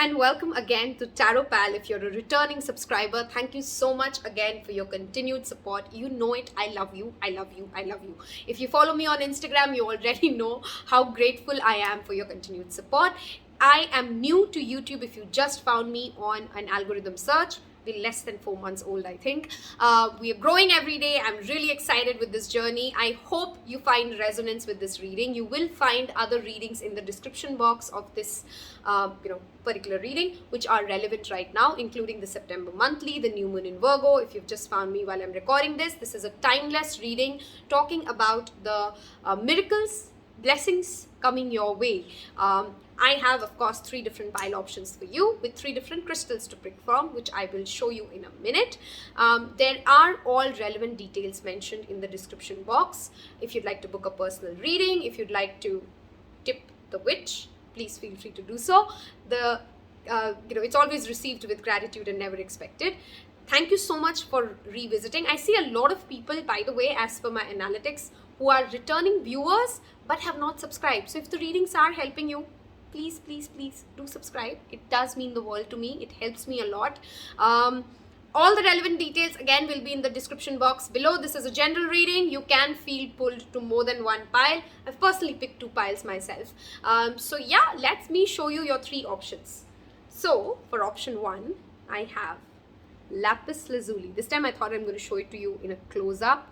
and welcome again to Tarot Pal. If you're a returning subscriber, thank you so much again for your continued support. You know it. I love you. I love you. I love you. If you follow me on Instagram, you already know how grateful I am for your continued support. I am new to YouTube. If you just found me on an algorithm search, we're less than 4 months old, I think. We are growing every day. I'm really excited with this journey. I hope you find resonance with this reading. You will find other readings in the description box of this particular reading, which are relevant right now, including the September monthly, the new moon in Virgo. If you've just found me while I'm recording this is a timeless reading talking about the miracles, blessings coming your way. I have, of course, 3 different pile options for you with 3 different crystals to pick from, which I will show you in a minute. There are all relevant details mentioned in the description box. If you'd like to book a personal reading, if you'd like to tip the witch, please feel free to do so. It's always received with gratitude and never expected. Thank you so much for revisiting. I see a lot of people, by the way, as per my analytics, who are returning viewers but have not subscribed. So if the readings are helping you, please do subscribe. It does mean the world to me. It helps me a lot. All the relevant details again will be in the description box below. This is a general reading. You can feel pulled to more than one pile. I've personally picked 2 piles myself. So yeah, let me show you your 3 options. So for option 1, I have Lapis Lazuli. This time I thought I'm going to show it to you in a close-up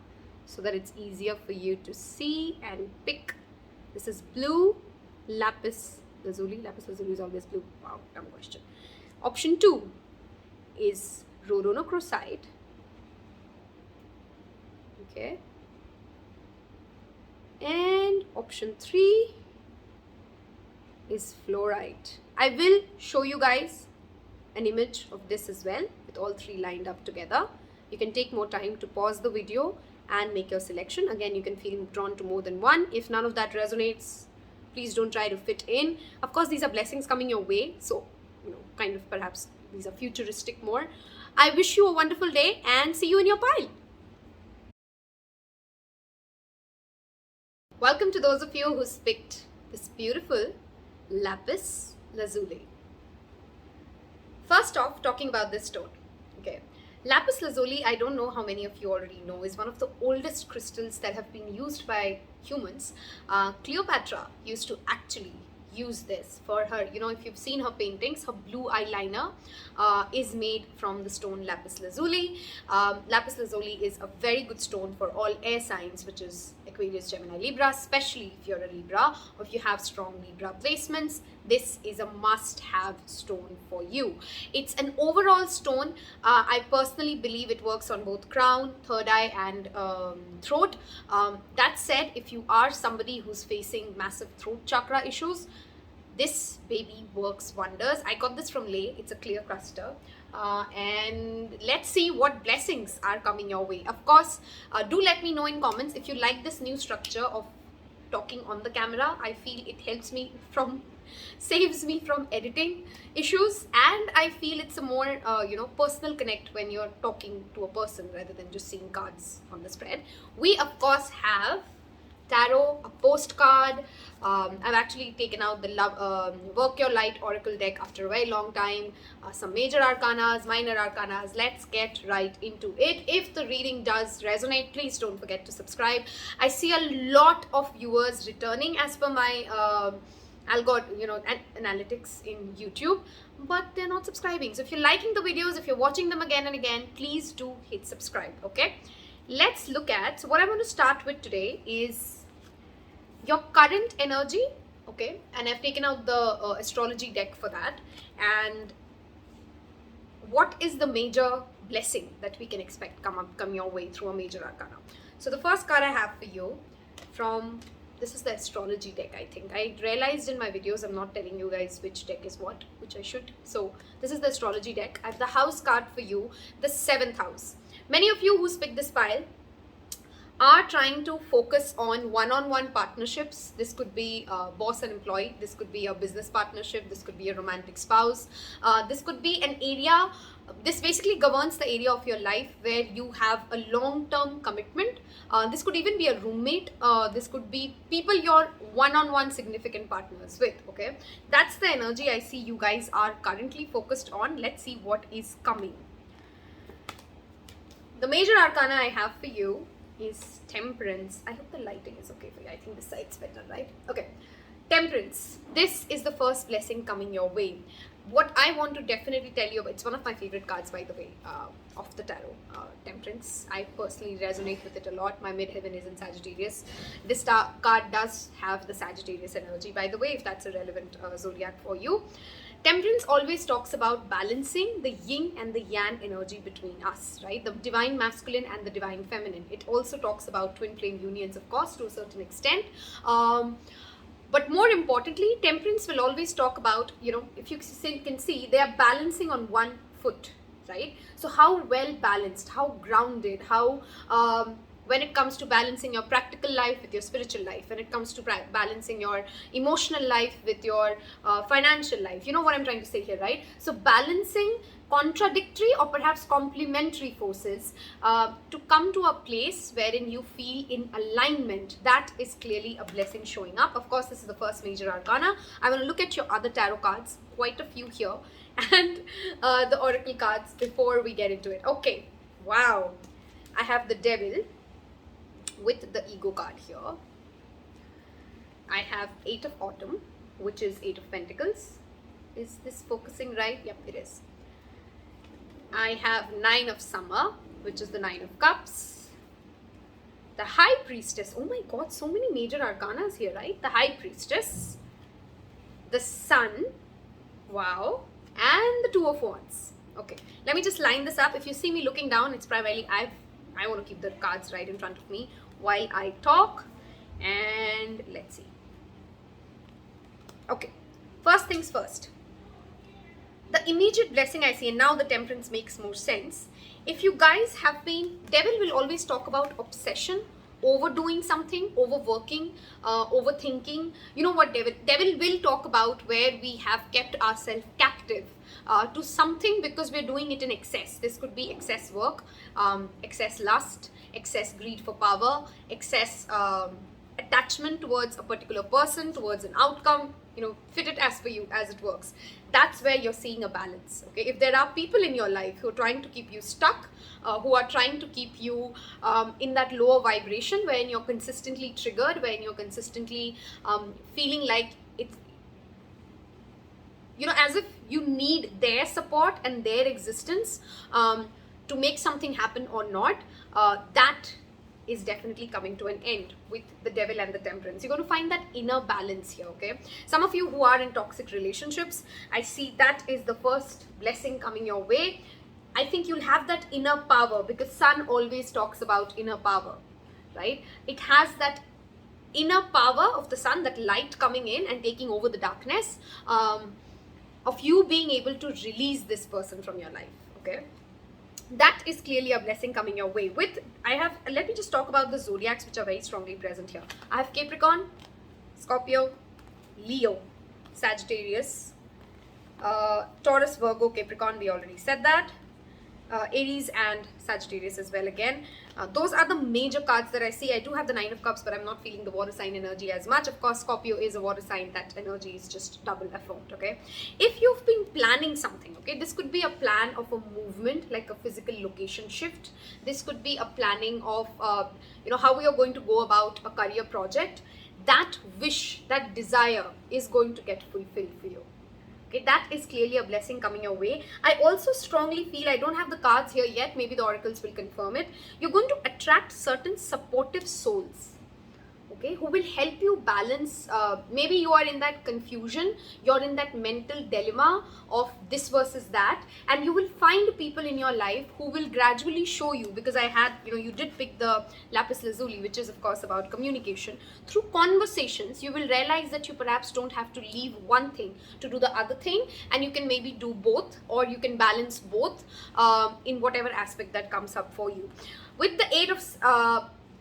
so that it's easier for you to see and pick. This is blue Lapis Lazuli. Lapis Lazuli is always blue. Wow, dumb question. Option 2 is Rhodochrosite. Okay. And option 3 is Fluorite. I will show you guys an image of this as well with all 3 lined up together. You can take more time to pause the video and make your selection. Again, you can feel drawn to more than one. If none of that resonates, please don't try to fit in. Of course, these are blessings coming your way. So, kind of perhaps these are futuristic more. I wish you a wonderful day and see you in your pile. Welcome to those of you who's picked this beautiful Lapis Lazuli. First off, talking about this stone. Okay. Lapis Lazuli, I don't know how many of you already know, is one of the oldest crystals that have been used by humans. Cleopatra used to actually use this for her, if you've seen her paintings, her blue eyeliner is made from the stone Lapis Lazuli. Lapis Lazuli is a very good stone for all air signs, which is Aquarius, Gemini, Libra, especially if you're a Libra or if you have strong Libra placements. This is a must-have stone for you. It's an overall stone. I personally believe it works on both crown, third eye and throat. That said, if you are somebody who's facing massive throat chakra issues, this baby works wonders. I got this from Lay. It's a clear cluster. And let's see what blessings are coming your way. Of course, do let me know in comments if you like this new structure of talking on the camera. I feel it helps me saves me from editing issues, and I feel it's a more personal connect when you're talking to a person rather than just seeing cards on the spread. We of course have tarot, a postcard. I've actually taken out the Work Your Light Oracle deck after a very long time. Some major arcanas, minor arcanas. Let's get right into it. If the reading does resonate, please don't forget to subscribe. I see a lot of viewers returning as per my analytics in YouTube, but they're not subscribing. So if you're liking the videos, if you're watching them again and again, please do hit subscribe. Okay, let's look at, so what I'm going to start with today is your current energy. Okay, and I've taken out the astrology deck for that. And what is the major blessing that we can expect come your way through a major arcana? So the first card I have for you from, this is the astrology deck, I think. I realized in my videos I'm not telling you guys which deck is what, which I should. So this is the astrology deck. I have the house card for you, the 7th house. Many of you who's picked this pile are trying to focus on one-on-one partnerships. This could be boss and employee, this could be a business partnership, this could be a romantic spouse, this could be an area, this basically governs the area of your life where you have a long-term commitment. This could even be a roommate, this could be people you're one-on-one significant partners with. Okay, that's the energy I see you guys are currently focused on. Let's see what is coming. The major arcana I have for you is Temperance. I hope the lighting is okay for you. I think this side's better, right? Okay. Temperance. This is the first blessing coming your way. What I want to definitely tell you, it's one of my favorite cards, by the way, of the tarot. Temperance. I personally resonate with it a lot. My midheaven is in Sagittarius. This card does have the Sagittarius energy, by the way, if that's a relevant zodiac for you. Temperance always talks about balancing the yin and the yang energy between us, right? The divine masculine and the divine feminine. It also talks about twin flame unions, of course, to a certain extent. But more importantly, Temperance will always talk about, if you can see, they are balancing on one foot, right? So how well balanced, how grounded, how... when it comes to balancing your practical life with your spiritual life, when it comes to balancing your emotional life with your financial life, you know what I'm trying to say here, right? So balancing contradictory or perhaps complementary forces to come to a place wherein you feel in alignment, that is clearly a blessing showing up. Of course, this is the first major arcana. I want to look at your other tarot cards, quite a few here, and the oracle cards before we get into it. Okay, wow. I have the Devil with the ego card here. I have 8 of Autumn, which is 8 of Pentacles. Is this focusing right? Yep, it is. I have 9 of Summer, which is the 9 of Cups. The High Priestess. Oh my god, so many major arcanas here, right? The High Priestess, the Sun, wow, and the Two of Wands. Okay, let me just line this up. If you see me looking down, it's primarily I want to keep the cards right in front of me while I talk. And let's see. Okay, first things first. The immediate blessing I see, and now the Temperance makes more sense. If you guys have been, Devil will always talk about obsession, overdoing something, overworking, overthinking. You know what Devil will talk about where we have kept ourselves captive to something because we're doing it in excess. This could be excess work, excess lust, excess greed for power, excess attachment towards a particular person, towards an outcome. Fit it as for you, as it works. That's where you're seeing a balance. Okay, if there are people in your life who are trying to keep you stuck, who are trying to keep you in that lower vibration, wherein you're consistently triggered, wherein you're consistently feeling like it's, as if you need their support and their existence to make something happen or not, that is definitely coming to an end with the Devil and the Temperance. You're going to find that inner balance here, okay? Some of you who are in toxic relationships, I see that is the first blessing coming your way. I think you'll have that inner power because Sun always talks about inner power, right? It has that inner power of the Sun, that light coming in and taking over the darkness, of you being able to release this person from your life, okay? That is clearly a blessing coming your way. Let me just talk about the zodiacs which are very strongly present here. I have Capricorn, Scorpio, Leo, Sagittarius, Taurus, Virgo, Capricorn, we already said that. Aries and Sagittarius as well again. Those are the major cards that I see. I do have the 9 of Cups, but I'm not feeling the water sign energy as much. Of course, Scorpio is a water sign. That energy is just double affirmed, okay? If you've been planning something, okay, this could be a plan of a movement, like a physical location shift. This could be a planning of, how we are going to go about a career project. That wish, that desire is going to get fulfilled for you. Okay, that is clearly a blessing coming your way. I also strongly feel, I don't have the cards here yet, maybe the oracles will confirm it, you're going to attract certain supportive souls, okay, who will help you balance. Maybe you are in that confusion, you're in that mental dilemma of this versus that, and you will find people in your life who will gradually show you, because I had, you did pick the Lapis Lazuli, which is of course about communication. Through conversations, you will realize that you perhaps don't have to leave one thing to do the other thing, and you can maybe do both, or you can balance both in whatever aspect that comes up for you. With the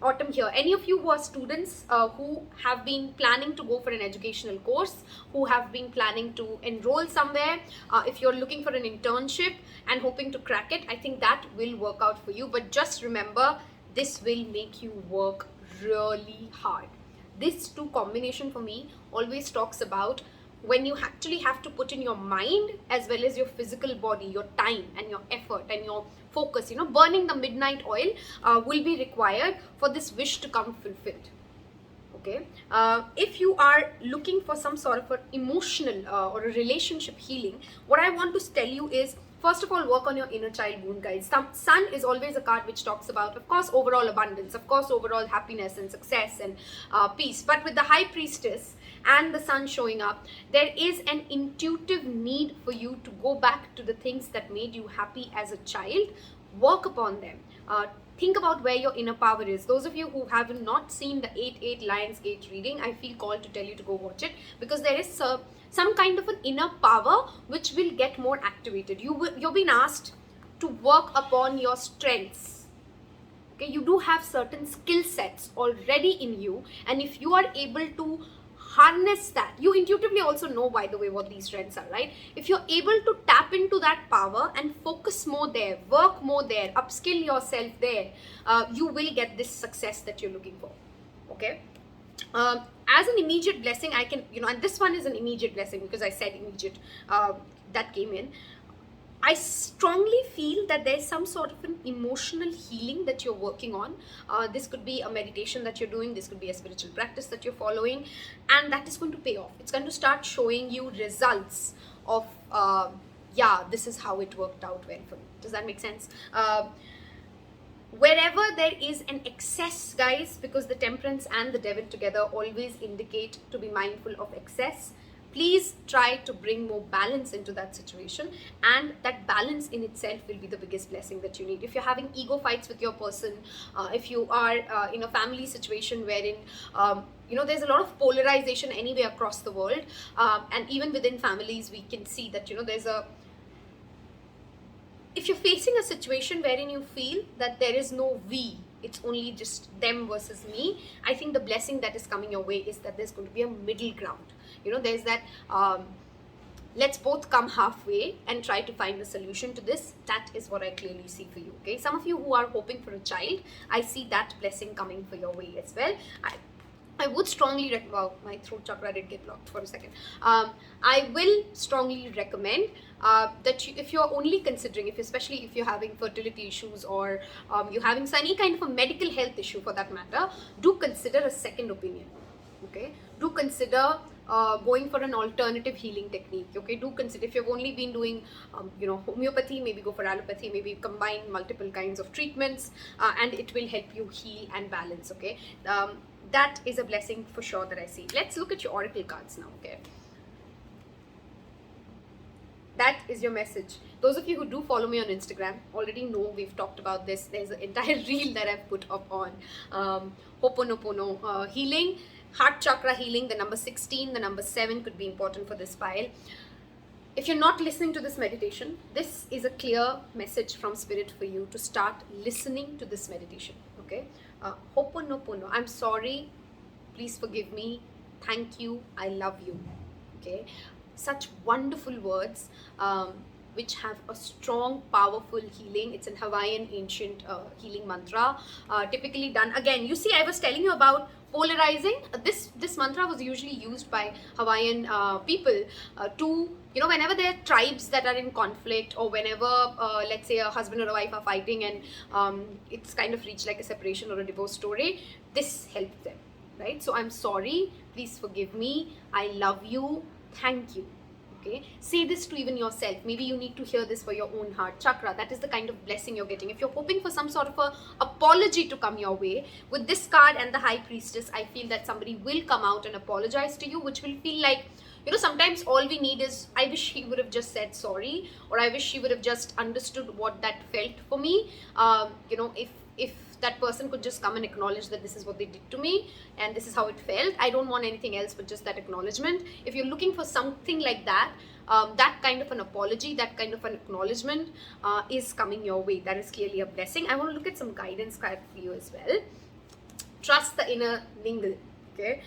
autumn here. Any of you who are students who have been planning to go for an educational course, who have been planning to enroll somewhere, if you're looking for an internship and hoping to crack it, I think that will work out for you. But just remember, this will make you work really hard. This two combination for me always talks about when you actually have to put in your mind as well as your physical body, your time and your effort and your focus, burning the midnight oil will be required for this wish to come fulfilled. Okay, if you are looking for some sort of an emotional or a relationship healing, what I want to tell you is, first of all, work on your inner child wound, guys. Sun is always a card which talks about, of course, overall abundance, of course, overall happiness and success and peace. But with the High Priestess and the Sun showing up, there is an intuitive need for you to go back to the things that made you happy as a child. Work upon them. Think about where your inner power is. Those of you who have not seen the 8-8 Lions Gate reading, I feel called to tell you to go watch it, because there is some kind of an inner power which will get more activated. You're being asked to work upon your strengths. Okay, you do have certain skill sets already in you, and if you are able to harness that, you intuitively also know, by the way, what these strengths are, right? If you're able to tap into that power and focus more there, work more there, upskill yourself there, you will get this success that you're looking for. Okay, as an immediate blessing, I can, and this one is an immediate blessing because I said immediate, that came in. I strongly feel that there's some sort of an emotional healing that you're working on. This could be a meditation that you're doing, this could be a spiritual practice that you're following, and that is going to pay off. It's going to start showing you results of, yeah, this is how it worked out well for me. Does that make sense? Wherever there is an excess, guys, because the Temperance and the Devil together always indicate to be mindful of excess, please try to bring more balance into that situation, and that balance in itself will be the biggest blessing that you need. If you're having ego fights with your person, if you are in a family situation wherein there's a lot of polarization anyway across the world, and even within families we can see that if you're facing a situation wherein you feel that there is no we, it's only just them versus me, I think the blessing that is coming your way is that there's going to be a middle ground. There's that let's both come halfway and try to find a solution to this. That is what I clearly see for you. Okay, some of you who are hoping for a child, I see that blessing coming for your way as well. I would strongly recommend, wow, my throat chakra did get blocked for a second. I will strongly recommend that if you're only considering, especially if you're having fertility issues or you're having any kind of a medical health issue for that matter, do consider a second opinion. Okay, do consider going for an alternative healing technique. Okay, do consider, if you've only been doing homeopathy, maybe go for allopathy, maybe combine multiple kinds of treatments, and it will help you heal and balance. Okay, that is a blessing for sure that I see. Let's look at your oracle cards now. Okay, that is your message. Those of you who do follow me on Instagram already know we've talked about this. There's an entire reel that I've put up on Ho'oponopono healing, heart chakra healing. The number 16, the number 7 could be important for this pile. If you're not listening to this meditation, this is a clear message from Spirit for you to start listening to this meditation. Okay, Ho'oponopono, I'm sorry, please forgive me, thank you, I love you. Okay, such wonderful words which have a strong, powerful healing. It's an Hawaiian ancient healing mantra, typically done. Again, you see, I was telling you about polarizing. This mantra was usually used by Hawaiian people to, whenever there are tribes that are in conflict, or whenever, let's say, a husband or a wife are fighting and it's kind of reached like a separation or a divorce story, this helps them, right? So I'm sorry, please forgive me, I love you, thank you. Okay, say this to even yourself. Maybe you need to hear this for your own heart chakra. That is the kind of blessing you're getting. If you're hoping for some sort of a apology to come your way, with this card and the High Priestess, I feel that somebody will come out and apologize to you, which will feel like, sometimes all we need is, I wish he would have just said sorry, or I wish he would have just understood what that felt for me. If that person could just come and acknowledge that this is what they did to me and this is how it felt. I don't want anything else but just that acknowledgement. If you're looking for something like that, that kind of an apology, that kind of an acknowledgement is coming your way. That is clearly a blessing. I want to look at some guidance card for you as well. Trust the inner Ningle. Okay.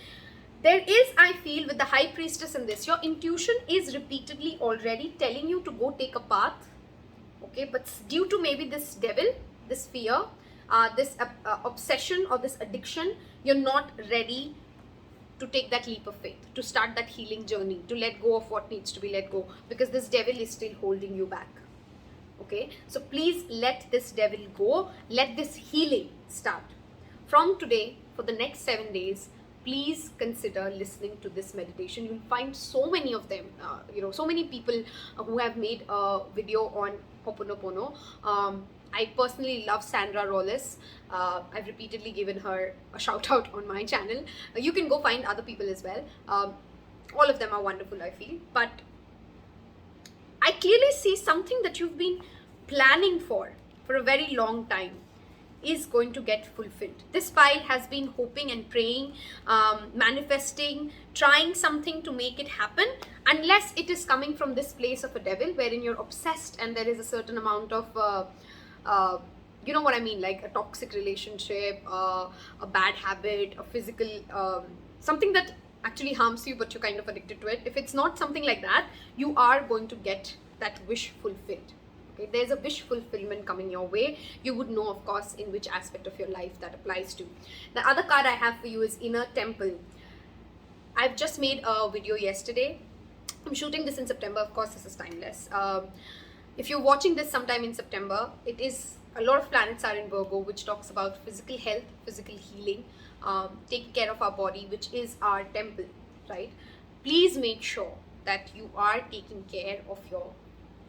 There is, I feel, with the High Priestess in this, your intuition is repeatedly already telling you to go take a path. Okay, but due to maybe this devil, this fear, this obsession or this addiction, you're not ready to take that leap of faith, to start that healing journey, to let go of what needs to be let go, because this devil is still holding you back. Okay, so please let this devil go. Let this healing start. From today, for the next 7 days, please consider listening to this meditation. You'll find so many of them, so many people who have made a video on Ho'oponopono. I personally love Sandra Rollis. I've repeatedly given her a shout out on my channel. You can go find other people as well. All of them are wonderful, I feel. But I clearly see something that you've been planning for a very long time is going to get fulfilled. This file has been hoping and praying, manifesting, trying something to make it happen, unless it is coming from this place of a devil wherein you're obsessed and there is a certain amount of you know what I mean, like a toxic relationship, a bad habit, a physical something that actually harms you but you're kind of addicted to it. If it's not something like that, you are going to get that wish fulfilled. Okay, there's a wish fulfillment coming your way. You would know, of course, in which aspect of your life that applies to. The other card I have for you is Inner Temple. I've just made a video yesterday. I'm shooting this in September, of course this is timeless. If you're watching this sometime in September, it is, a lot of planets are in Virgo, which talks about physical health, physical healing, taking care of our body, which is our temple, right? Please make sure that you are taking care of your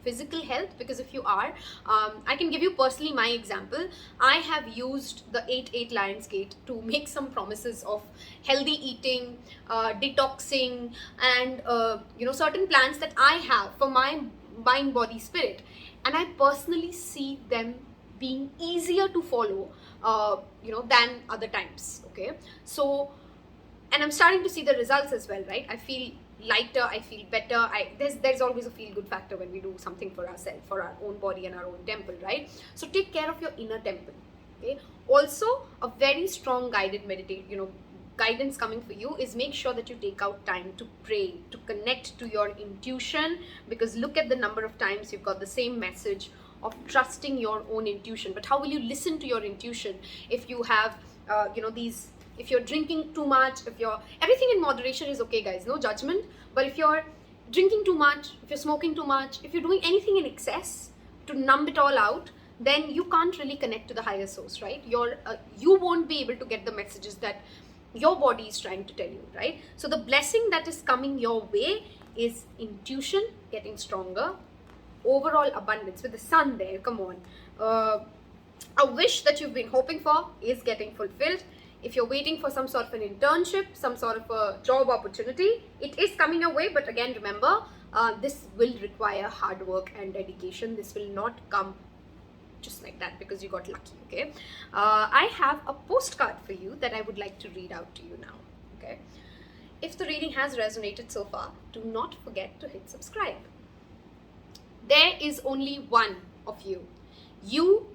physical health, because if you are, I can give you personally my example. I have used the 8-8 Lions Gate to make some promises of healthy eating, detoxing, and certain plans that I have for my mind, body, spirit, and I personally see them being easier to follow than other times. Okay, so, and I'm starting to see the results as well, right? I feel lighter, I feel better. There's always a feel good factor when we do something for ourselves, for our own body and our own temple, right? So take care of your inner temple. Okay, also a very strong guided guidance coming for you is make sure that you take out time to pray, to connect to your intuition, because look at the number of times you've got the same message of trusting your own intuition. But how will you listen to your intuition if you have if you're drinking too much, everything in moderation is okay, guys, no judgment, but if you're drinking too much, if you're smoking too much, if you're doing anything in excess to numb it all out, then you can't really connect to the higher source, right? You won't be able to get the messages that your body is trying to tell you, right? So the blessing that is coming your way is intuition getting stronger, overall abundance with the sun there, come on. A wish that you've been hoping for is getting fulfilled. If you're waiting for some sort of an internship, some sort of a job opportunity, it is coming your way. But again, remember, this will require hard work and dedication. This will not come just like that because you got lucky, okay? I have a postcard for you that I would like to read out to you now, okay? If the reading has resonated so far, do not forget to hit subscribe. There is only one of you. You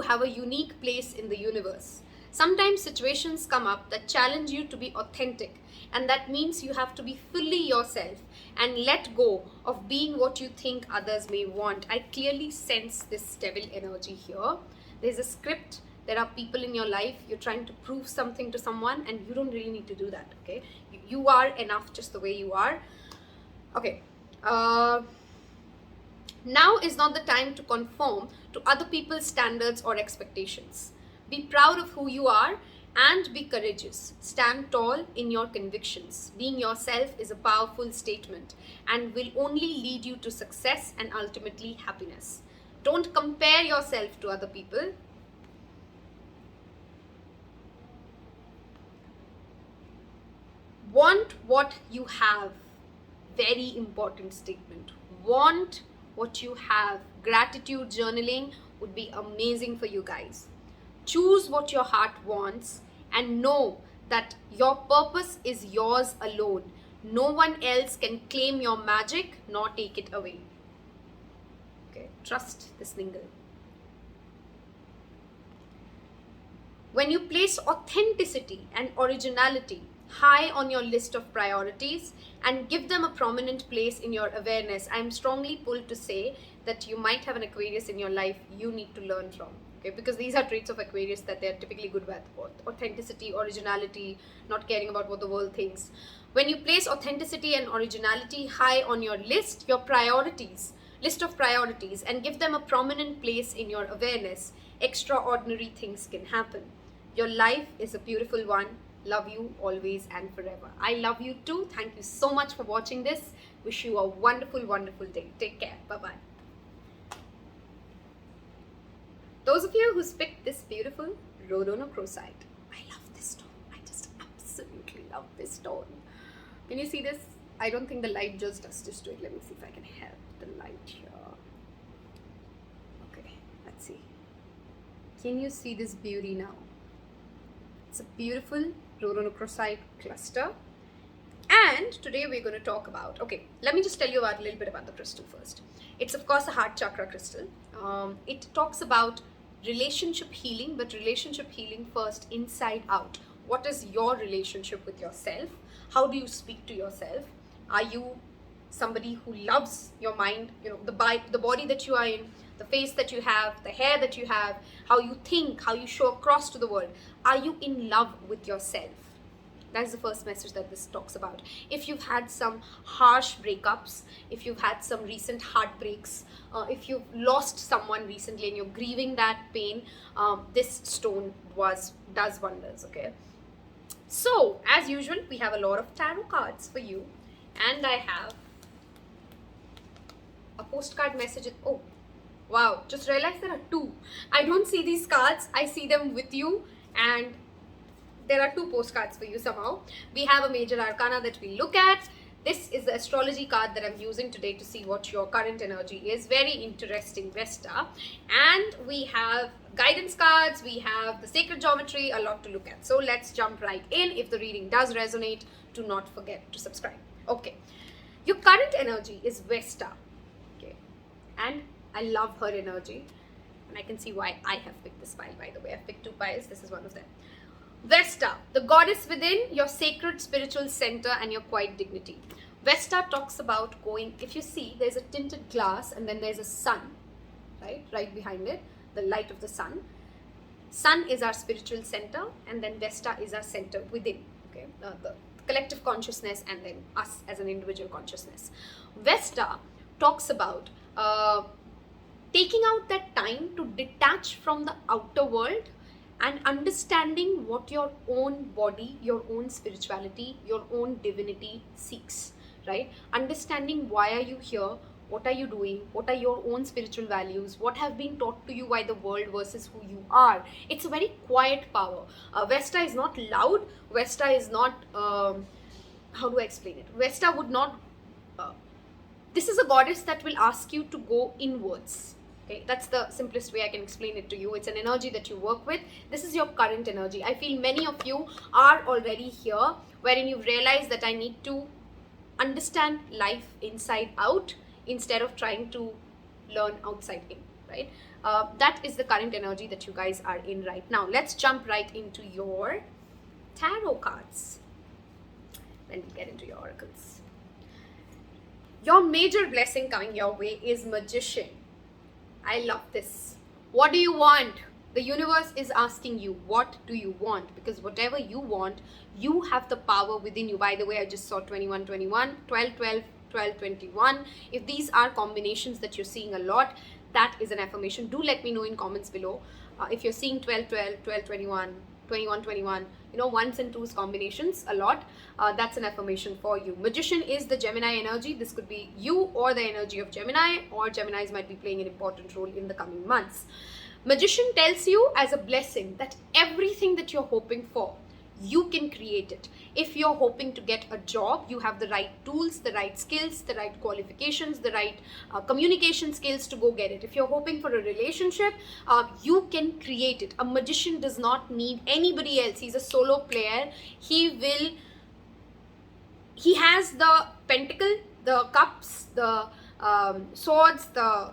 have a unique place in the universe. Sometimes situations come up that challenge you to be authentic, and that means you have to be fully yourself and let go of being what you think others may want. I clearly sense this devil energy here. There's a script. There are people in your life. You're trying to prove something to someone, and you don't really need to do that, okay? You are enough just the way you are. Okay. Now is not the time to conform to other people's standards or expectations. Be proud of who you are and be courageous. Stand tall in your convictions. Being yourself is a powerful statement and will only lead you to success and ultimately happiness. Don't compare yourself to other people. Want what you have. Very important statement. Want what you have. Gratitude journaling would be amazing for you guys. Choose what your heart wants and know that your purpose is yours alone. No one else can claim your magic nor take it away. Okay, trust this Ningle. When you place authenticity and originality high on your list of priorities and give them a prominent place in your awareness, I am strongly pulled to say that you might have an Aquarius in your life you need to learn from. Okay, because these are traits of Aquarius that they're typically good with: authenticity, originality, not caring about what the world thinks. When you place authenticity and originality high on your list of priorities, and give them a prominent place in your awareness, extraordinary things can happen. Your life is a beautiful one. Love you always and forever. I love you too. Thank you so much for watching this. Wish you a wonderful, wonderful day. Take care. Bye-bye. Those of you who's picked this beautiful Rhodochrosite, I love this stone. I just absolutely love this stone. Can you see this? I don't think the light does justice to it. Let me see if I can help the light here. Okay, let's see. Can you see this beauty now? It's a beautiful Rhodochrosite cluster. And today we're going to talk about, okay, let me just tell you a little bit about the crystal first. It's of course a heart chakra crystal. It talks about relationship healing, but relationship healing first inside out. What is your relationship with yourself? How do you speak to yourself? Are you somebody who loves your mind, the body that you are in, the face that you have, the hair that you have, how you think, how you show across to the world? Are you in love with yourself? That's the first message that this talks about. If you've had some harsh breakups, if you've had some recent heartbreaks, if you've lost someone recently and you're grieving that pain, this stone does wonders, okay? So, as usual, we have a lot of tarot cards for you. And I have a postcard message. Oh, wow. Just realized there are two. I don't see these cards. I see them with you. And there are two postcards for you somehow. We have a major arcana that we look at. This is the astrology card that I'm using today to see what your current energy is. Very interesting, Vesta. And we have guidance cards. We have the sacred geometry, a lot to look at. So let's jump right in. If the reading does resonate, do not forget to subscribe. Okay. Your current energy is Vesta. Okay. And I love her energy. And I can see why I have picked this pile, by the way. I've picked two piles. This is one of them. Vesta, the goddess within, your sacred spiritual center and your quiet dignity. Vesta talks about going, if you see, there's a tinted glass and then there's a sun, right behind it, the light of the sun. Sun is our spiritual center and then Vesta is our center within, okay, the collective consciousness and then us as an individual consciousness. Vesta talks about taking out that time to detach from the outer world and understanding what your own body, your own spirituality, your own divinity seeks, right? Understanding why are you here, what are you doing, what are your own spiritual values, what have been taught to you by the world versus who you are. It's a very quiet power. Vesta is not loud. Vesta is not, how do I explain it? Vesta would not, this is a goddess that will ask you to go inwards. Okay, that's the simplest way I can explain it to you. It's an energy that you work with. This is your current energy. I feel many of you are already here, wherein you've realized that I need to understand life inside out instead of trying to learn outside in, right? That is the current energy that you guys are in right now. Let's jump right into your tarot cards. Then we'll get into your oracles. Your major blessing coming your way is Magician. I love this. What do you want? The universe is asking you, what do you want? Because whatever you want, you have the power within you. By the way, I just saw 21-21, 12-12, 12-21. If these are combinations that you're seeing a lot, that is an affirmation. Do let me know in comments below. If you're seeing 12-12, 12-21, 21-21, ones and twos combinations a lot, that's an affirmation for you. Magician is the Gemini energy. This could be you or the energy of Gemini, or Geminis might be playing an important role in the coming months. Magician tells you as a blessing that everything that you're hoping for, you can create it. If you're hoping to get a job, you have the right tools, the right skills, the right qualifications, the right communication skills to go get it. If you're hoping for a relationship, you can create it. A magician does not need anybody else. He's a solo player. He has the pentacle, the cups, the swords, the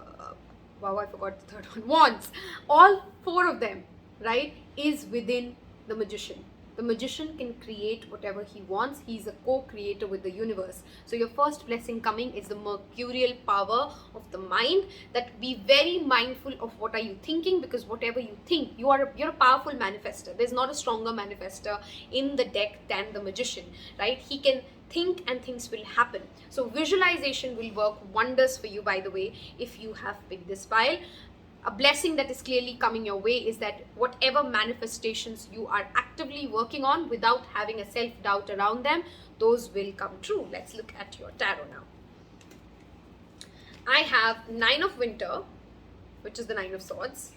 wow, I forgot the third one, wands, all four of them, right, is within the magician. The magician can create whatever he wants. He's a co-creator with the universe. So your first blessing coming is the mercurial power of the mind. That be very mindful of what are you thinking, because whatever you think, you're a powerful manifester. There's not a stronger manifester in the deck than the magician, right? He can think and things will happen. So visualization will work wonders for you, by the way, if you have picked this pile. A blessing that is clearly coming your way is that whatever manifestations you are actively working on without having a self-doubt around them, those will come true. Let's look at your tarot now. I have Nine of Winter, which is the Nine of Swords,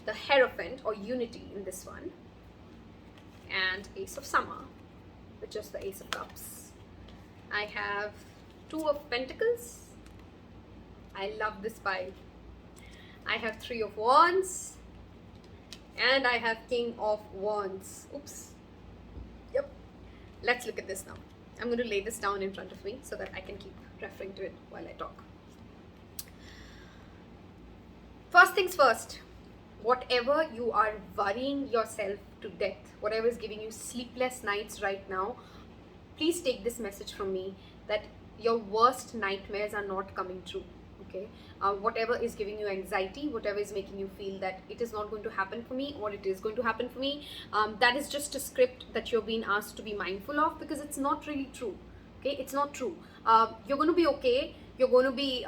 the Hierophant or Unity in this one, and Ace of Summer, which is the Ace of Cups. I have Two of Pentacles. I love this pile. I have Three of Wands, and I have King of Wands. Oops. Yep. Let's look at this now. I'm going to lay this down in front of me so that I can keep referring to it while I talk. First things first, whatever you are worrying yourself to death, whatever is giving you sleepless nights right now, please take this message from me that your worst nightmares are not coming true. Okay, whatever is giving you anxiety, whatever is making you feel that it is not going to happen for me or it is going to happen for me, that is just a script that you're being asked to be mindful of, because it's not really true. Okay, it's not true. You're going to be okay. You're going to be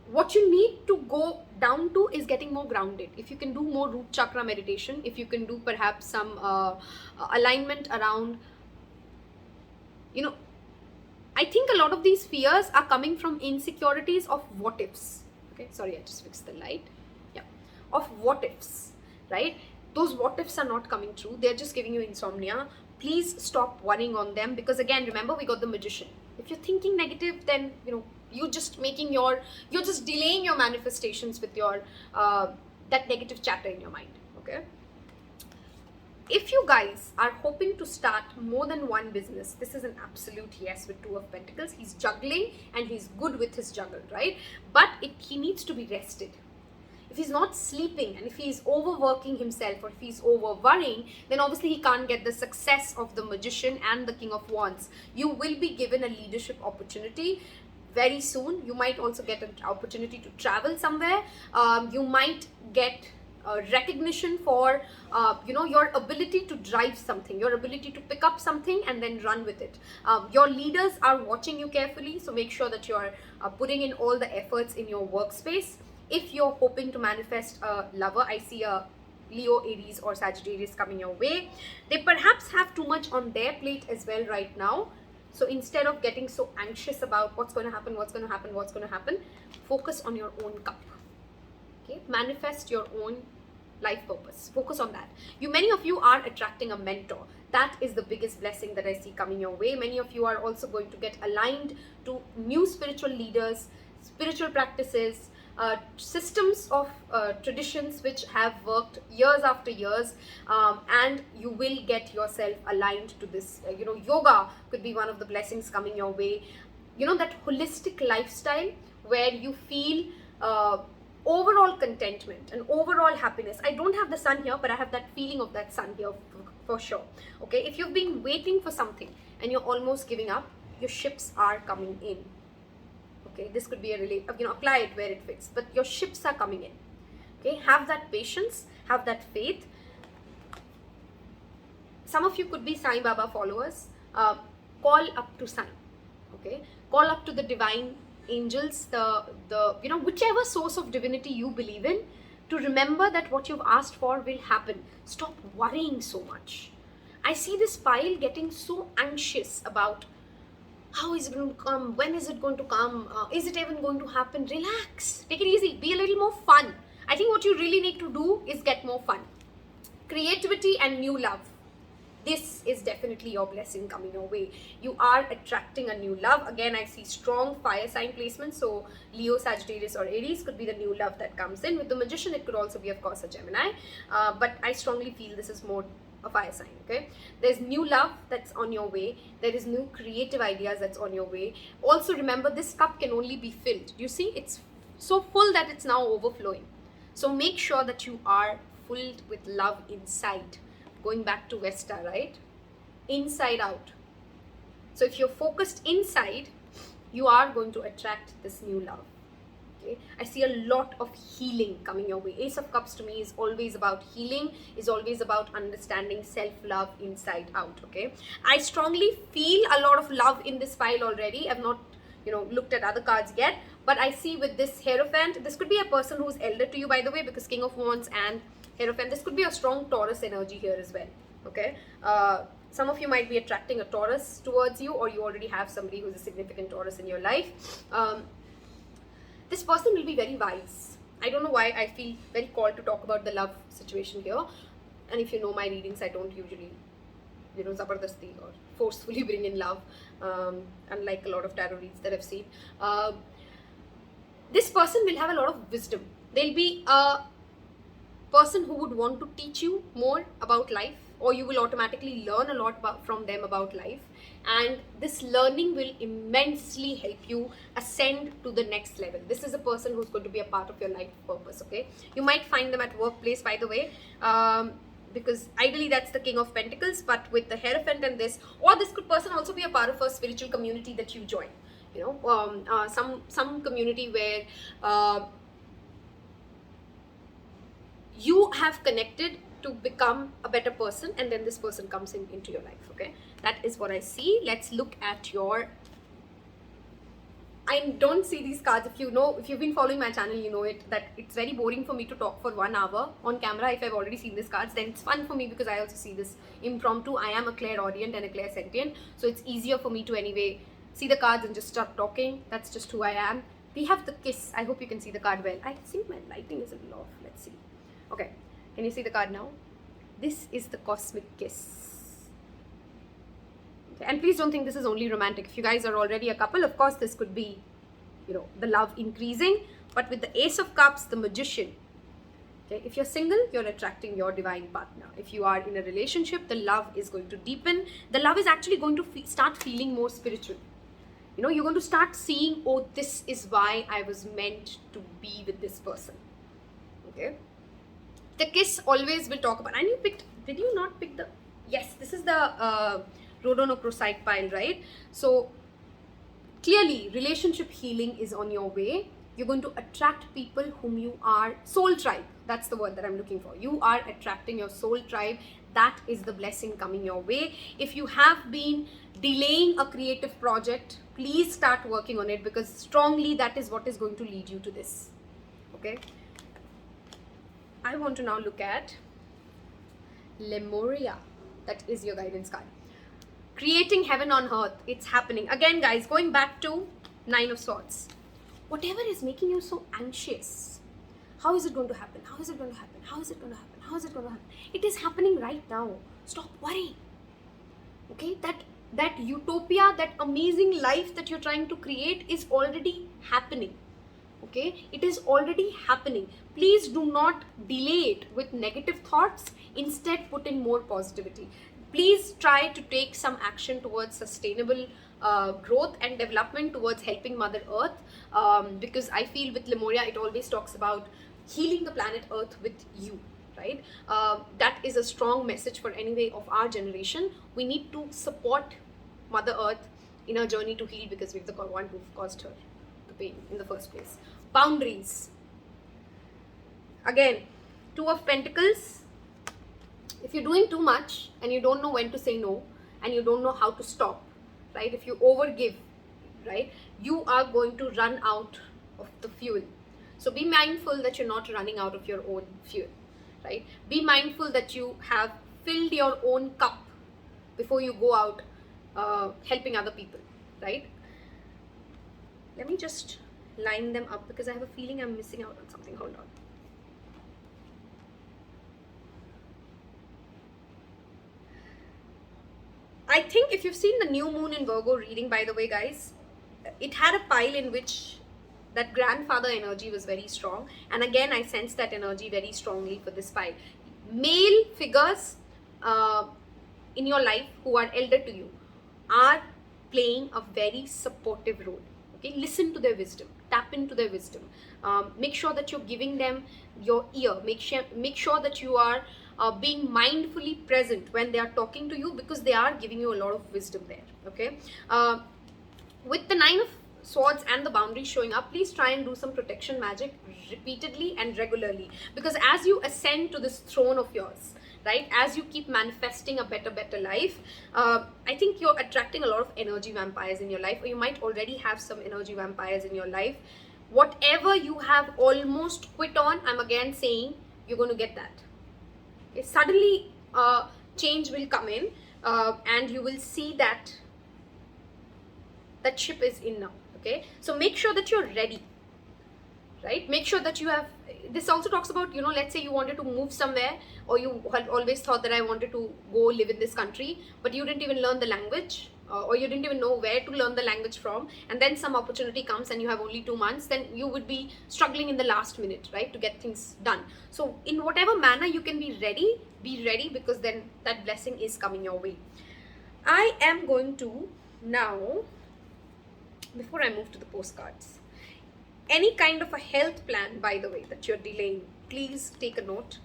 what you need to go down to is getting more grounded. If you can do more root chakra meditation, if you can do perhaps some alignment around, you know, I think a lot of these fears are coming from insecurities of what ifs. Okay, sorry, I just fixed the light. Yeah, of what ifs, right? Those what ifs are not coming true. They're just giving you insomnia. Please stop worrying on them, because again, remember, we got the Magician. If you're thinking negative, then you're just delaying your manifestations with your that negative chatter in your mind. Okay. If you guys are hoping to start more than one business, this is an absolute yes with Two of Pentacles. He's juggling and he's good with his juggle, right? But he needs to be rested. If he's not sleeping and if he's overworking himself or if he's over worrying, then obviously he can't get the success of the Magician and the King of Wands. You will be given a leadership opportunity very soon. You might also get an opportunity to travel somewhere. You might get recognition for your ability to drive something, your ability to pick up something and then run with it. Your leaders are watching you carefully, so make sure that you're putting in all the efforts in your workspace. If you're hoping to manifest a lover, I see a Leo, Aries or Sagittarius coming your way. They perhaps have too much on their plate as well right now. So instead of getting so anxious about what's going to happen, focus on your own cup. Okay, manifest your own life purpose. Focus on that. Many of you are attracting a mentor. That is the biggest blessing that I see coming your way. Many of you are also going to get aligned to new spiritual leaders, spiritual practices, systems of traditions which have worked years after years, and you will get yourself aligned to this. Yoga could be one of the blessings coming your way. That holistic lifestyle where you feel overall contentment and overall happiness. I don't have the sun here, but I have that feeling of that sun here for sure. Okay, if you've been waiting for something and you're almost giving up, your ships are coming in. Okay, this could be apply it where it fits, but your ships are coming in. Okay, have that patience, have that faith. Some of you could be Sai Baba followers. Call up to Sai. Okay, call up to the divine angels, the whichever source of divinity you believe in, to remember that what you've asked for will happen. Stop worrying so much. I see this pile getting so anxious about how is it going to come, when is it going to come, is it even going to happen? Relax, take it easy, be a little more fun. I think what you really need to do is get more fun, creativity and new love. This is definitely your blessing coming your way. You are attracting a new love. Again, I see strong fire sign placement. So Leo, Sagittarius or Aries could be the new love that comes in. With the Magician, it could also be, of course, a Gemini. But I strongly feel this is more a fire sign. Okay, there's new love that's on your way. There is new creative ideas that's on your way. Also remember, this cup can only be filled. You see, it's so full that it's now overflowing. So make sure that you are filled with love inside. Going back to Vesta, right? Inside out. So if you're focused inside, you are going to attract this new love. Okay? I see a lot of healing coming your way. Ace of Cups to me is always about healing, is always about understanding self-love inside out. Okay, I strongly feel a lot of love in this pile already. I've not, looked at other cards yet, but I see with this Hierophant, this could be a person who's elder to you, by the way, because King of Wands and Hierophant, this could be a strong Taurus energy here as well. Okay, some of you might be attracting a Taurus towards you, or you already have somebody who's a significant Taurus in your life. This person will be very wise. I don't know why I feel very called to talk about the love situation here. And if you know my readings, I don't usually, zabardasti or forcefully bring in love, unlike a lot of tarot reads that I've seen. This person will have a lot of wisdom. They'll be a person who would want to teach you more about life, or you will automatically learn a lot from them about life. And this learning will immensely help you ascend to the next level. This is a person who's going to be a part of your life purpose. Okay, you might find them at workplace, by the way, because ideally that's the King of Pentacles, but with the Hierophant and this, or this person also be a part of a spiritual community that you join. Some community where you have connected to become a better person, and then this person comes into your life. Okay, that is what I see. Let's look at your, I don't see these cards. If you've been following my channel, you know that it's very boring for me to talk for 1 hour on camera. If I've already seen these cards, then it's fun for me because I also see this impromptu. I am a clairaudient and a clairsentient, so it's easier for me to anyway see the cards and just start talking. That's just who I am. We have the Kiss. I hope you can see the card well. I think my lighting is a little off. Let's see. Okay, can you see the card now? This is the Cosmic Kiss. Okay. And please don't think this is only romantic. If you guys are already a couple, of course this could be, the love increasing. But with the Ace of Cups, the Magician. Okay, if you're single, you're attracting your divine partner. If you are in a relationship, the love is going to deepen. The love is actually going to start feeling more spiritual. You're going to start seeing, oh, this is why I was meant to be with this person. Okay. The Kiss always will talk about, and you picked, did you not pick the, yes, this is the Rhodochrosite pile, right? So clearly relationship healing is on your way. You're going to attract people whom you are, soul tribe, that's the word that I'm looking for. You are attracting your soul tribe. That is the blessing coming your way. If you have been delaying a creative project, please start working on it, because strongly that is what is going to lead you to this. Okay, I want to now look at Lemuria. That is your guidance card. Creating heaven on earth. It's happening. Again, guys, going back to 9 of Swords. Whatever is making you so anxious, how is it going to happen? How is it going to happen? How is it going to happen? How is it going to happen? It is happening right now. Stop worrying. Okay, that utopia, that amazing life that you're trying to create is already happening. Okay, it is already happening. Please do not delay it with negative thoughts. Instead, put in more positivity. Please try to take some action towards sustainable growth and development, towards helping Mother Earth, because I feel with Lemuria, it always talks about healing the planet Earth with you, right? That is a strong message for anyway of our generation. We need to support Mother Earth in her journey to heal, because we're the one who caused her the pain in the first place. Boundaries. Again, 2 of Pentacles. If you're doing too much and you don't know when to say no, and you don't know how to stop, right? If you overgive, right, you are going to run out of the fuel. So be mindful that you're not running out of your own fuel, right? Be mindful that you have filled your own cup before you go out helping other people, right? Let me just line them up, because I have a feeling I'm missing out on something. Hold on. I think if you've seen the new moon in Virgo reading, by the way, guys, it had a pile in which that grandfather energy was very strong. And again, I sense that energy very strongly for this pile. Male figures in your life who are elder to you are playing a very supportive role. Okay, listen to their wisdom, tap into their wisdom. Make sure that you're giving them your ear. Make sure that you are being mindfully present when they are talking to you, because they are giving you a lot of wisdom there. Okay, with the Nine of Swords and the boundaries showing up, please try and do some protection magic repeatedly and regularly, because as you ascend to this throne of yours, right, as you keep manifesting a better life, I think you're attracting a lot of energy vampires in your life, or you might already have some energy vampires in your life. Whatever you have almost quit on, I'm again saying, you're going to get that. Okay? Suddenly change will come in, and you will see that ship is in now. Okay, so make sure that you're ready, right? Make sure that you have, this also talks about, let's say you wanted to move somewhere, or you had always thought that I wanted to go live in this country, but you didn't even learn the language, or you didn't even know where to learn the language from, and then some opportunity comes and you have only 2 months, then you would be struggling in the last minute, right, to get things done. So in whatever manner you can be ready, because then that blessing is coming your way. I am going to now, before I move to the postcards, any kind of a health plan, by the way, that you're delaying, please take a note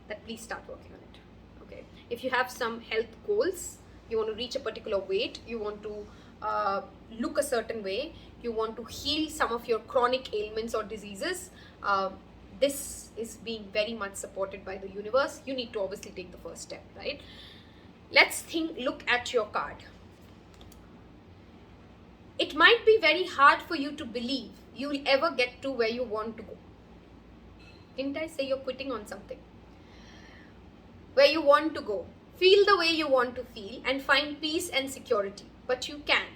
that please start working on it. Okay, if you have some health goals, you want to reach a particular weight, you want to look a certain way, you want to heal some of your chronic ailments or diseases, this is being very much supported by the universe. You need to obviously take the first step, right? Let's look at your card. It might be very hard for you to believe you will ever get to where you want to go. Didn't I say you're quitting on something? Where you want to go. Feel the way you want to feel and find peace and security. But you can.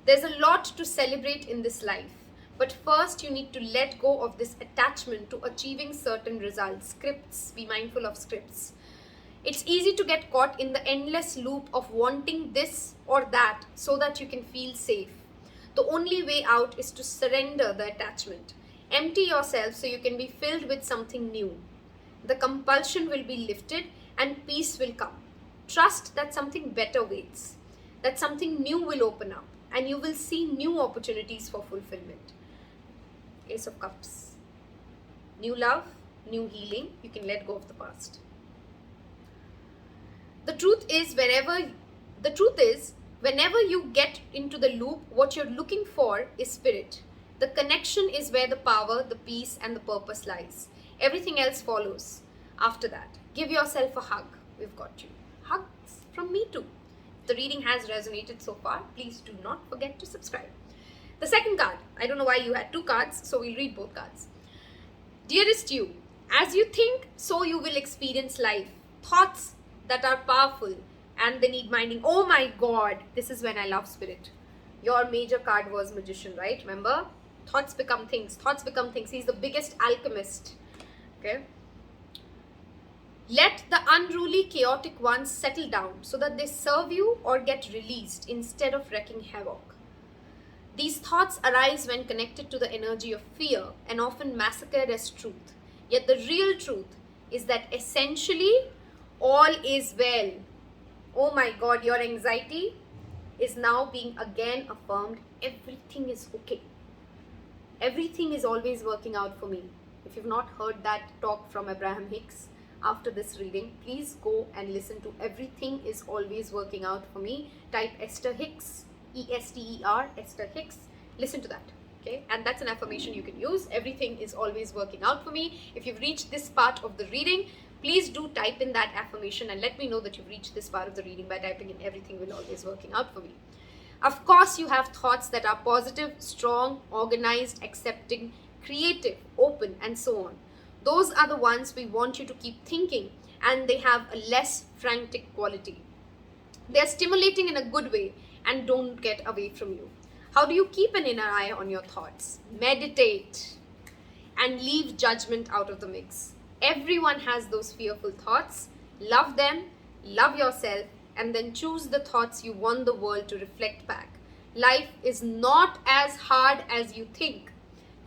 There's a lot to celebrate in this life. But first you need to let go of this attachment to achieving certain results. Scripts. Be mindful of scripts. It's easy to get caught in the endless loop of wanting this or that so that you can feel safe. The only way out is to surrender the attachment. Empty yourself so you can be filled with something new. The compulsion will be lifted and peace will come. Trust that something better waits, that something new will open up, and you will see new opportunities for fulfillment. Ace of Cups. New love, new healing. You can let go of the past. The truth is, whenever you get into the loop, what you're looking for is spirit. The connection is where the power, the peace, and the purpose lies. Everything else follows after that. Give yourself a hug. We've got you. Hugs from me too. If the reading has resonated so far, please do not forget to subscribe. The second card. I don't know why you had 2 cards, so we'll read both cards. Dearest you, as you think, so you will experience life. Thoughts that are powerful and they need minding. Oh my God, this is when I love spirit. Your major card was Magician, right? Remember? Thoughts become things. Thoughts become things. He's the biggest alchemist. Okay? Let the unruly, chaotic ones settle down so that they serve you or get released instead of wreaking havoc. These thoughts arise when connected to the energy of fear and often masquerade as truth. Yet the real truth is that essentially all is well. Oh my God, your anxiety is now being again affirmed. Everything is okay. Everything is always working out for me. If you've not heard that talk from Abraham Hicks after this reading, please go and listen to Everything is Always Working Out for Me. Type Esther Hicks, E-S-T-E-R, Esther Hicks. Listen to that. Okay, and that's an affirmation you can use. Everything is always working out for me. If you've reached this part of the reading, please do type in that affirmation and let me know that you've reached this part of the reading by typing in Everything will always working out for me. Of course, you have thoughts that are positive, strong, organized, accepting, creative, open, and so on. Those are the ones we want you to keep thinking, and they have a less frantic quality. They are stimulating in a good way and don't get away from you. How do you keep an inner eye on your thoughts? Meditate and leave judgment out of the mix. Everyone has those fearful thoughts. Love them, love yourself, and then choose the thoughts you want the world to reflect back. Life is not as hard as you think.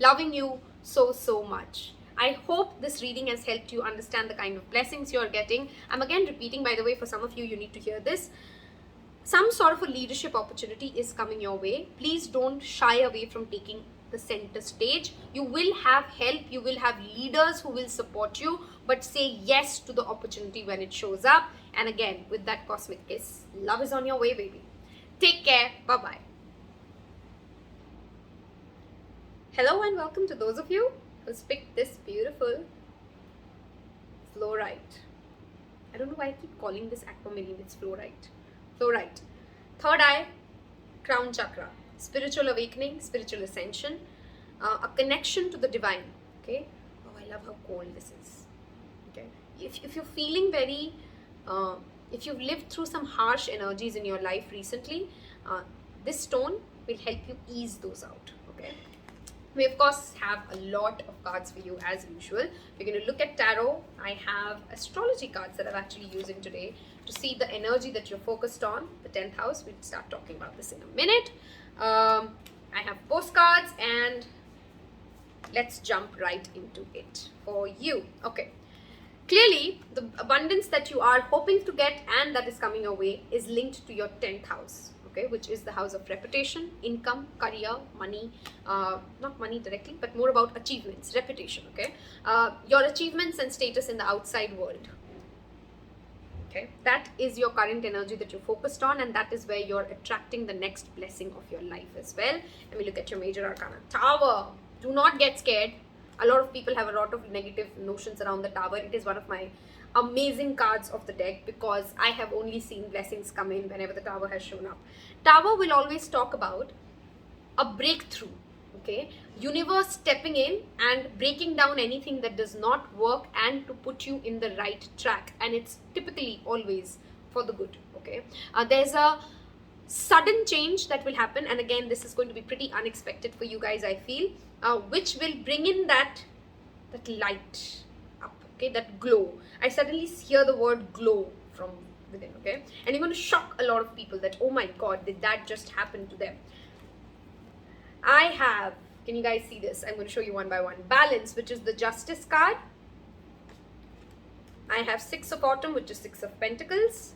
Loving you so much. I hope this reading has helped you understand the kind of blessings you're getting. I'm again repeating, by the way, for some of you, you need to hear this. some sort of a leadership opportunity is coming your way. Please don't shy away from taking the center stage. You will have help, you will have leaders who will support you, but say yes to the opportunity when it shows up. And again, with that cosmic kiss, love is on your way, baby. Take care. Bye-bye. Hello and welcome to those of you who's picked this beautiful fluorite. I don't know why I keep calling this aquamarine. It's fluorite. Fluorite. Third eye, crown chakra. Spiritual awakening, spiritual ascension, a connection to the divine. Okay. Oh, I love how cold this is. Okay. If you're feeling very, if you've lived through some harsh energies in your life recently, this stone will help you ease those out. Okay. We of course have a lot of cards for you as usual. We're going to look at tarot. I have astrology cards that I'm actually using today to see the energy that you're focused on, the 10th house. We'll start talking about this in a minute. I have postcards and let's jump right into it for you. Okay. Clearly, the abundance that you are hoping to get and that is coming your way is linked to your 10th house. Okay, which is the house of reputation, income, career, money, not money directly, but more about achievements, reputation, okay? Your achievements and status in the outside world. Okay, that is your current energy that you're focused on, and that is where you're attracting the next blessing of your life as well. And we look at your major arcana. Tower. Do not get scared. A lot of people have a lot of negative notions around the tower. It is one of my amazing cards of the deck because I have only seen blessings come in whenever the tower has shown up. Tower will always talk about a breakthrough, okay? Universe stepping in and breaking down anything that does not work and to put you in the right track. And it's typically always for the good, okay? There's a sudden change that will happen. And again, this is going to be pretty unexpected for you guys, I feel, which will bring in that light up, okay? That glow. I suddenly hear the word glow from within, okay? And you're going to shock a lot of people that, oh my God, did that just happen to them? I have, can you guys see this? I'm going to show you one by one. Balance, which is the Justice card. I have Six of Autumn, which is Six of Pentacles.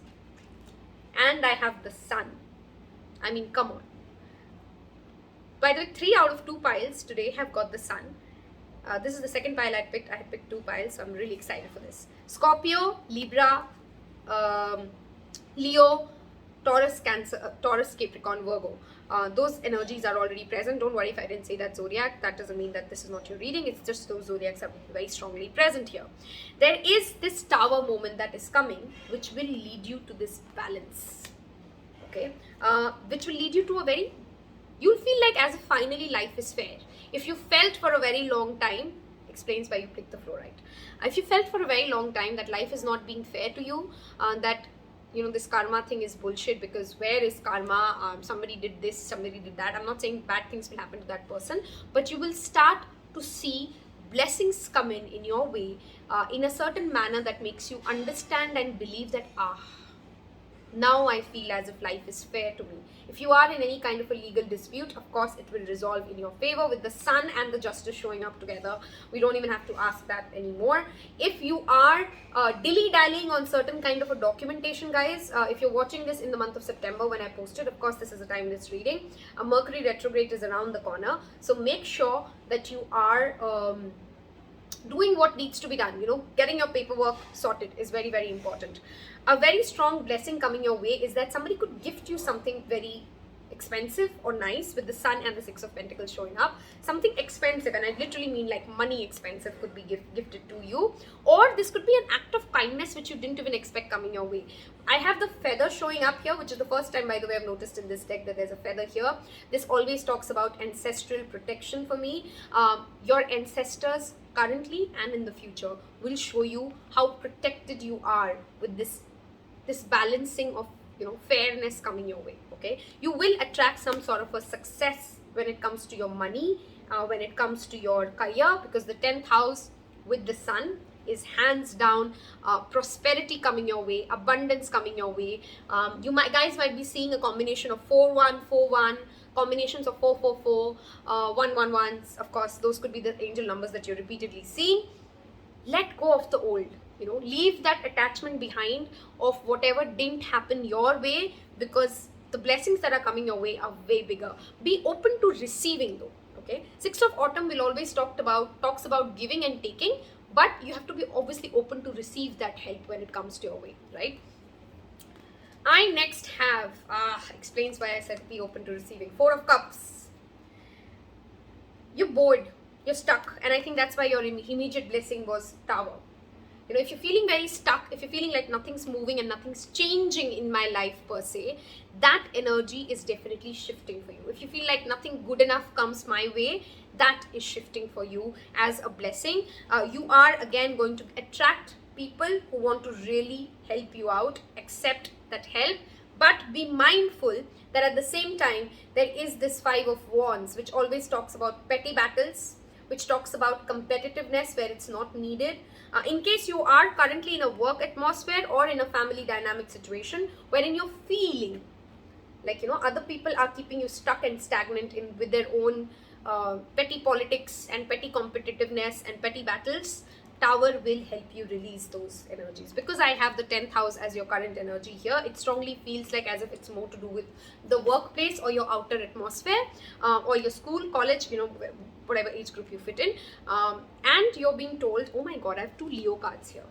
And I have the Sun. I mean, come on. By the way, 3 out of 2 piles today have got the Sun. This is the second pile I picked. I had picked 2 piles, so I'm really excited for this. Scorpio, Libra, Leo, Taurus, Cancer, Taurus, Capricorn, Virgo. Those energies are already present. Don't worry if I didn't say that zodiac. That doesn't mean that this is not your reading. It's just those zodiacs are very strongly present here. There is this tower moment that is coming, which will lead you to this balance. Okay, which will lead you to a very, you'll feel like as if finally life is fair. If you felt for a very long time, explains why you picked the fluorite. If you felt for a very long time that life is not being fair to you, that, you know, this karma thing is bullshit because where is karma? Somebody did this, somebody did that. I'm not saying bad things will happen to that person, but you will start to see blessings come in your way in a certain manner that makes you understand and believe that, now I feel as if life is fair to me. If you are in any kind of a legal dispute, of course, it will resolve in your favor with the Sun and the Justice showing up together. We don't even have to ask that anymore. If you are dilly-dallying on certain kind of a documentation, guys, if you're watching this in the month of September when I posted, of course, this is a timeless reading. A Mercury retrograde is around the corner. So make sure that you are doing what needs to be done. You know, getting your paperwork sorted is very, very important. A very strong blessing coming your way is that somebody could gift you something very expensive or nice with the Sun and the Six of Pentacles showing up. Something expensive, and I literally mean like money expensive, could be gifted to you. Or this could be an act of kindness which you didn't even expect coming your way. I have the feather showing up here, which is the first time, by the way, I've noticed in this deck that there's a feather here. This always talks about ancestral protection for me. Your ancestors currently and in the future will show you how protected you are with this balancing of, you know, fairness coming your way. Okay, you will attract some sort of a success when it comes to your money, when it comes to your career, because the 10th house with the Sun is hands down prosperity coming your way, abundance coming your way. You guys might be seeing a combination of 4141, combinations of 444, 111s. Of course, those could be the angel numbers that you're repeatedly seeing. Let go of the old. leave that attachment behind of whatever didn't happen your way, because the blessings that are coming your way are way bigger. Be open to receiving though. Okay, Sixth of Autumn will always talks about giving and taking, but you have to be obviously open to receive that help when it comes to your way, right? I next have explains why I said be open to receiving. Four of Cups. You're bored, you're stuck, and I think that's why your immediate blessing was Tower. If you're feeling very stuck, if you're feeling like nothing's moving and nothing's changing in my life per se, that energy is definitely shifting for you. If you feel like nothing good enough comes my way, that is shifting for you as a blessing. You are again going to attract people who want to really help you out. Accept that help, but be mindful that at the same time there is this Five of Wands, which always talks about petty battles, which talks about competitiveness where it's not needed. In case you are currently in a work atmosphere or in a family dynamic situation wherein you're feeling like other people are keeping you stuck and stagnant with their own petty politics and petty competitiveness and petty battles, Tower will help you release those energies. Because I have the 10th house as your current energy here, it strongly feels like as if it's more to do with the workplace or your outer atmosphere, or your school, college, whatever age group you fit in. And you're being told, oh my god, I have 2 Leo cards here.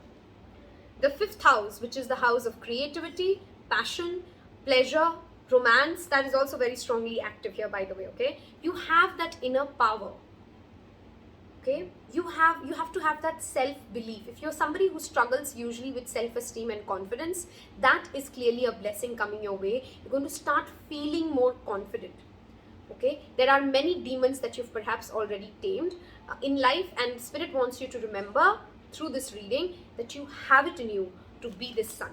The 5th house, which is the house of creativity, passion, pleasure, romance, that is also very strongly active here, by the way. Okay, you have that inner power. Okay, you have to have that self-belief. If you're somebody who struggles usually with self-esteem and confidence, that is clearly a blessing coming your way. You're going to start feeling more confident. Okay, there are many demons that you've perhaps already tamed in life, and Spirit wants you to remember through this reading that you have it in you to be this sun.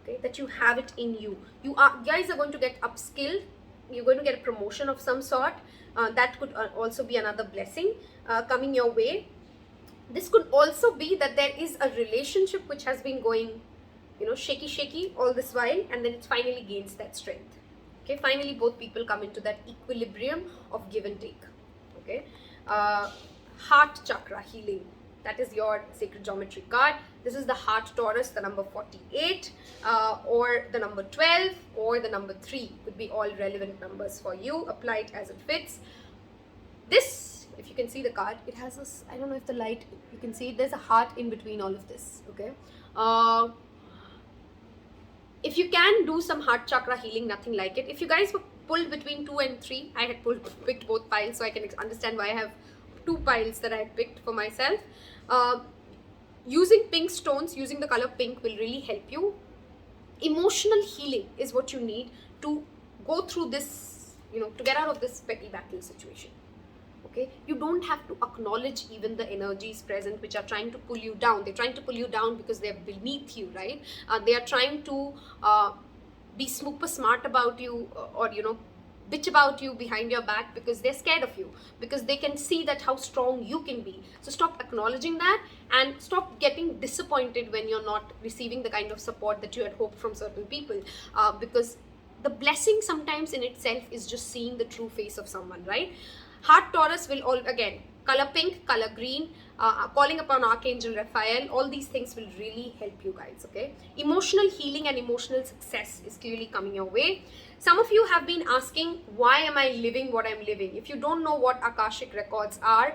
Okay, that you have it in you. You guys are going to get upskilled. You're going to get a promotion of some sort. That could also be another blessing coming your way. This could also be that there is a relationship which has been going, shaky all this while, and then it finally gains that strength. Okay, finally both people come into that equilibrium of give and take. Okay, heart chakra healing. That is your sacred geometry card. This is the heart Taurus, the number 48, or the number 12, or the number 3 would be all relevant numbers for you. Apply it as it fits. This, if you can see the card, it has this, I don't know if the light, you can see it, there's a heart in between all of this. Okay. If you can do some heart chakra healing, nothing like it. If you guys were pulled between 2 and 3, I had picked both piles, so I can understand why I have 2 piles that I had picked for myself. Using pink stones, using the color pink will really help you. Emotional healing is what you need to go through this, to get out of this petty battle situation. Okay, you don't have to acknowledge even the energies present which are trying to pull you down. They're trying to pull you down because they're beneath you, right? They are trying to be super smart about you, or bitch about you behind your back because they're scared of you, because they can see that how strong you can be. So stop acknowledging that and stop getting disappointed when you're not receiving the kind of support that you had hoped from certain people, because the blessing sometimes in itself is just seeing the true face of someone, right? Heart Taurus will all, again, color pink, color green, calling upon Archangel Raphael, all these things will really help you guys. Okay, emotional healing and emotional success is clearly coming your way. Some of you have been asking, why am I living what I'm living? If you don't know what Akashic records are,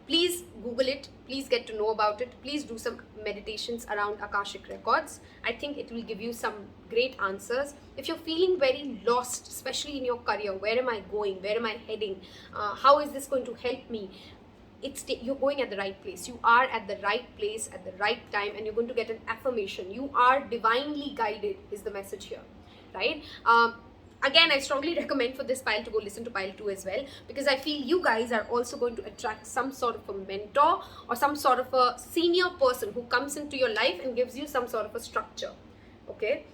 please Google it, please get to know about it, please do some meditations around Akashic records. I think it will give you some great answers. If you're feeling very lost, especially in your career, where am I going, where am I heading, how is this going to help me, you're going at the right place. You are at the right place at the right time, and you're going to get an affirmation. You are divinely guided is the message here, right? Again, I strongly recommend for this pile to go listen to pile 2 as well, because I feel you guys are also going to attract some sort of a mentor or some sort of a senior person who comes into your life and gives you some sort of a structure. Okay,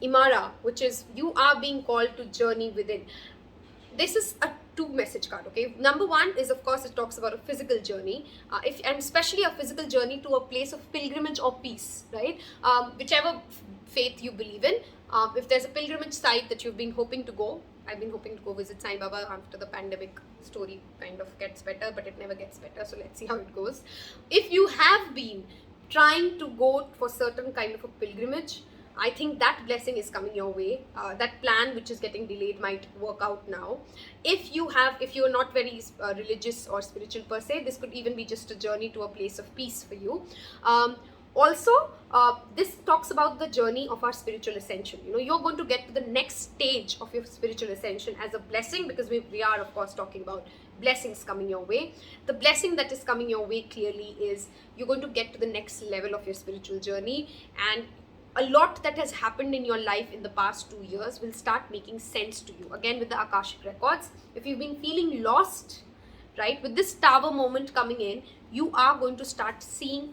Imara, which is you are being called to journey within. This is a 2 message card. Okay, number 1 is, of course, it talks about a physical journey, and especially a physical journey to a place of pilgrimage or peace, right? Whichever faith you believe in, if there's a pilgrimage site that you've been hoping to go, I've been hoping to go visit Sai Baba after the pandemic story kind of gets better, but it never gets better. So let's see how it goes. If you have been trying to go for certain kind of a pilgrimage, I think that blessing is coming your way. That plan which is getting delayed might work out now. If you're not very religious or spiritual per se, this could even be just a journey to a place of peace for you. This talks about the journey of our spiritual ascension. You're going to get to the next stage of your spiritual ascension as a blessing, because we are of course talking about blessings coming your way. The blessing that is coming your way clearly is you're going to get to the next level of your spiritual journey, and a lot that has happened in your life in the past 2 years will start making sense to you. Again, with the Akashic records, if you've been feeling lost, right, with this tower moment coming in, you are going to start seeing,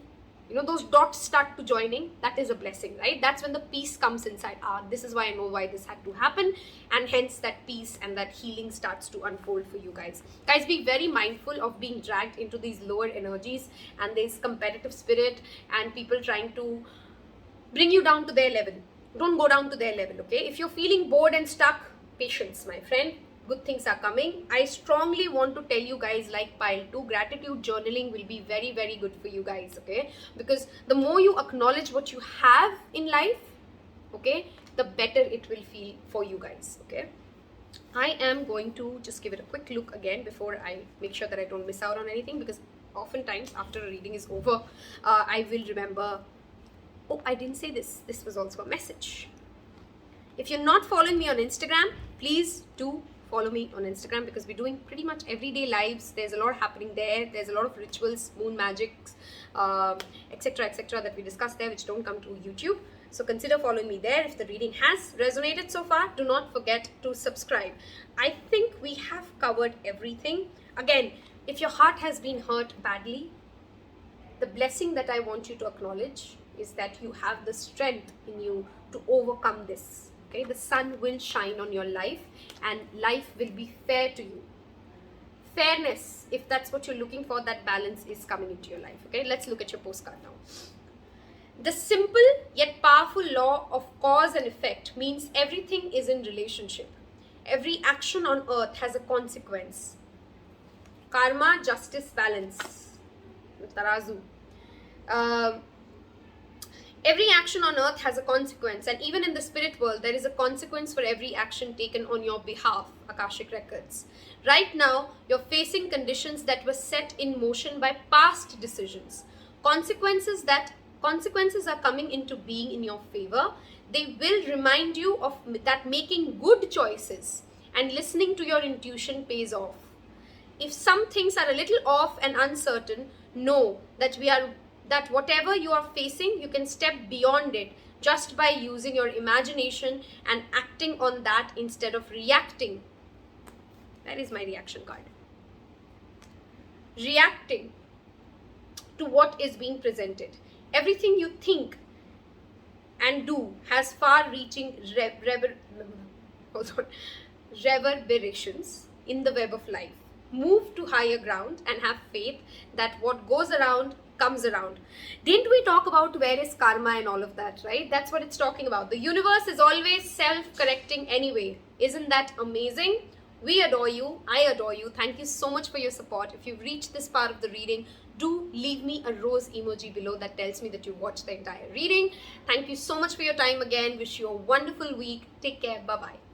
those dots start to joining. That is a blessing, right? That's when the peace comes inside. This is why I know why this had to happen, and hence that peace and that healing starts to unfold for you guys. Guys, be very mindful of being dragged into these lower energies, and there's competitive spirit and people trying to bring you down to their level. Don't go down to their level, okay? If you're feeling bored and stuck, patience, my friend. Good things are coming. I strongly want to tell you guys, like pile 2, gratitude journaling will be very, very good for you guys, okay? Because the more you acknowledge what you have in life, okay, the better it will feel for you guys, okay? I am going to just give it a quick look again before I make sure that I don't miss out on anything, because oftentimes after a reading is over, I will remember, oh, I didn't say this. This was also a message. If you're not following me on Instagram, please do follow me on Instagram, because we're doing pretty much everyday lives. There's a lot happening there. There's a lot of rituals, moon magics, etc., that we discuss there, which don't come to YouTube. So consider following me there. If the reading has resonated so far, do not forget to subscribe. I think we have covered everything. Again, if your heart has been hurt badly, the blessing that I want you to acknowledge is that you have the strength in you to overcome this. Okay, the sun will shine on your life, and life will be fair to you. Fairness, if that's what you're looking for, that balance is coming into your life. Okay, let's look at your postcard now. The simple yet powerful law of cause and effect means everything is in relationship. Every action on earth has a consequence. Karma, justice, balance. Tarazu. Every action on earth has a consequence, and even in the spirit world, there is a consequence for every action taken on your behalf, Akashic records. Right now, you're facing conditions that were set in motion by past decisions. Consequences are coming into being in your favor. They will remind you of that making good choices and listening to your intuition pays off. If some things are a little off and uncertain, know that that whatever you are facing, you can step beyond it just by using your imagination and acting on that instead of reacting. That is my reaction card. Reacting to what is being presented. Everything you think and do has far-reaching reverberations in the web of life. Move to higher ground and have faith that what goes around comes around. Didn't we talk about where is karma and all of that, right? That's what it's talking about. The universe is always self-correcting anyway. Isn't that amazing? We adore you. I adore you. Thank you so much for your support. If you've reached this part of the reading, do leave me a rose emoji below that tells me that you watched the entire reading. Thank you so much for your time again. Wish you a wonderful week. Take care. Bye-bye.